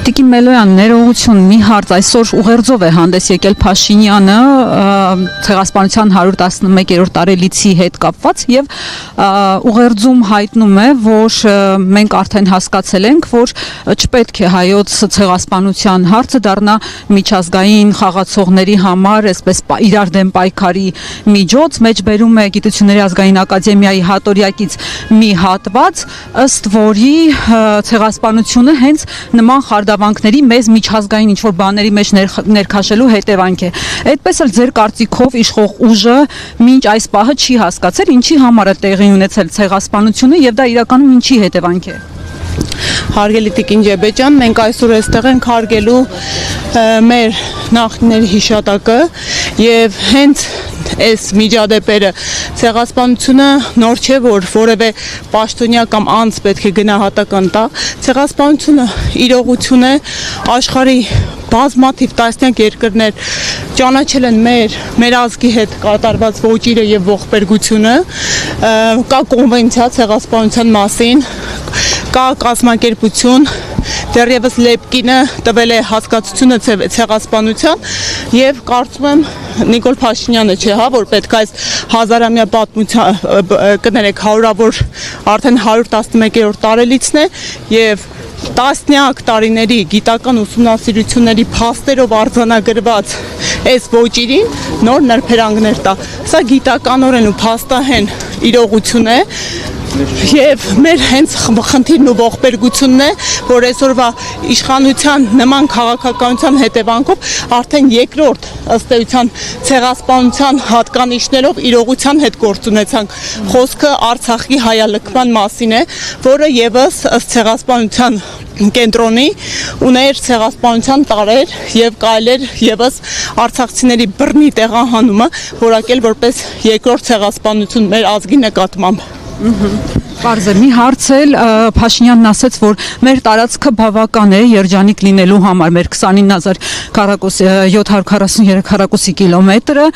Տիկին Մելոյան, ներողություն, մի հարց, այսօր ուղերձով է հանդես եկել Փաշինյանը ցեղասպանության 111-րդ տարելիցի հետ կապված եւ ուղերձում հայտնում է, որ մենք արդեն հասկացել ենք, որ չպետք է հայոց ցեղասպանության հարցը դառնա միջազգային խաղացողների համար, այսպես իրար դեմ պայքարի միջոց, մեջբերում է Գիտությունների ազգային ակադեմիայի հատորյակից մի հատված, ըստ որի ցեղասպանությունը հենց նման խարդավանքների մեզ միջազգային ինչ-որ բաների մեջ ներքաշելու հետևանք է։ Այդպես էլ ձեր կարծիքով իշխող ուժը մինչ այս պահը չի հասկացել, ինչի համար է տեղի ունեցել ցեղասպանությունը եւ դա իրականում ինչի հետևանք է։ Հարգելի տիկին Ջեբեջան, մենք այսօր այստեղ ենք հարգելու մեր նախնիների հիշատակը եւ հենց այս միջադեպերը ցեղասպանությունը նոր չէ, որ որևէ պաշտոնյա կամ անձ պետք է գնահատական տա։ Ցեղասպանությունը իրողություն է, աշխարհի բազմաթիվ տասնյակ երկրներ ճանաչել են մեր ազգի հետ կատարված ոճիրը եւ ողբերգությունը, կա կոնվենցիա ցեղասպանության մասին, կա կազմակերպություն, դեռևս Լեպկինը տվել է հասկացությունը ցեղասպանության եւ կարծում եմ Նիկոլ Փաշինյանը չէ, հա, որ պետք է այս հազարամյա պատմության կներեք հարյուրավոր արդեն 111-րդ տարելիցն է եւ տասնյակ տարիների գիտական ուսումնասիրությունների փաստերով արձանագրված այս ոճիրին նոր նրբերանգներ տա։ Սա գիտականորեն ու փաստահեն իրողություն է եւ մեր հենց խնդիրն ու ողբերգությունն է, որ այսօրվա իշխանության նման քաղաքականության հետևանքով արդեն երկրորդ ըստ էության ցեղասպանության հատկանիշներով իրողության հետ գործ ունեցանք։ Խոսքը Արցախի հայալքման մասին է, որը եւս ըստ ցեղասպանության կենտրոնի ուներ ցեղասպանության տարեր եւ կարելի եւս արցախցիների բռնի տեղահանումը որակել որպես երկրորդ ցեղասպանություն մեր ազգի նկատմամբ։ Պարզ է, մի հարց էլ Փաշինյանն ասաց, որ մեր տարածքը բավական է երջանիկ լինելու համար, մեր 29743 քառակուսի կիլոմետրը,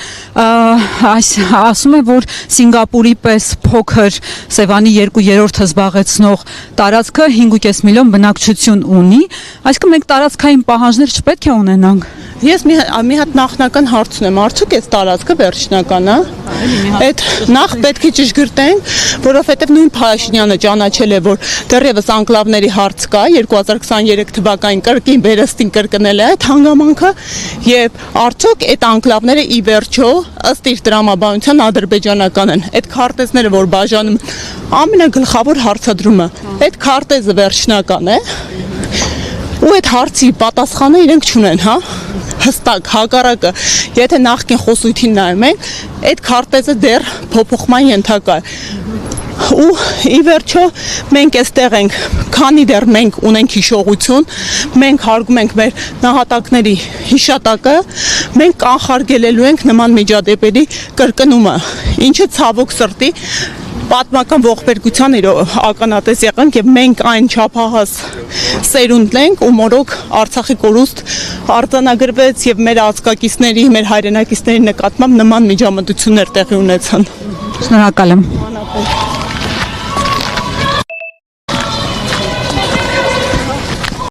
ասում է, որ Սինգապուրի պես փոքր Սևանի 2/3 զբաղեցնող տարածքը 5.5 միլիոն բնակչություն ունի, այսինքն մենք տարածքային պահանջներ չպետք է ունենանք։ Ես մի հատ նախնական հարց ունեմ, արդյոք այս տարածքը վերջնական է։ Այդ նախ պետք է ճշգրտենք, որովհետև նույն Փաշինյանը ճանաչել է, որ դեռևս անկլավների հարց կա, 2023 թվականին կրկին վերստին կրկնել է այդ հանգամանքը եւ արդյոք այդ անկլավները ի վերջո ըստ իր տրամաբանության ադրբեջանական են։ Այդ քարտեզները, որ բաժանում ամենագլխավոր հարցադրումը, այդ քարտեզը վերջնական է։ Ու այդ հարցի պատասխանը իրենք չունեն, հա։ Հստակ հակառակը, եթե նախկին խոսույթին նայում ենք, այդ քարտեզը դեռ փոփոխման ենթակա է։ Ու ի վերջո մենք այստեղ ենք, քանի դեռ մենք ունենք հիշողություն, մենք հարգում ենք մեր նահատակների հիշատակը, մենք կանխարգելելու ենք նման միջադեպերի կրկնումը, ինչը ցավոք սրտի պատմական ողբերգության ականատես եղանք եւ մենք այն չափահաս սերունդն ենք, ու մորոք Արցախի կորուստ արձանագրվեց եւ մեր ազգակիցների, մեր հայրենակիցների նկատմամբ նման միջամտություններ տեղի ունեցան։ Շնորհակալ եմ։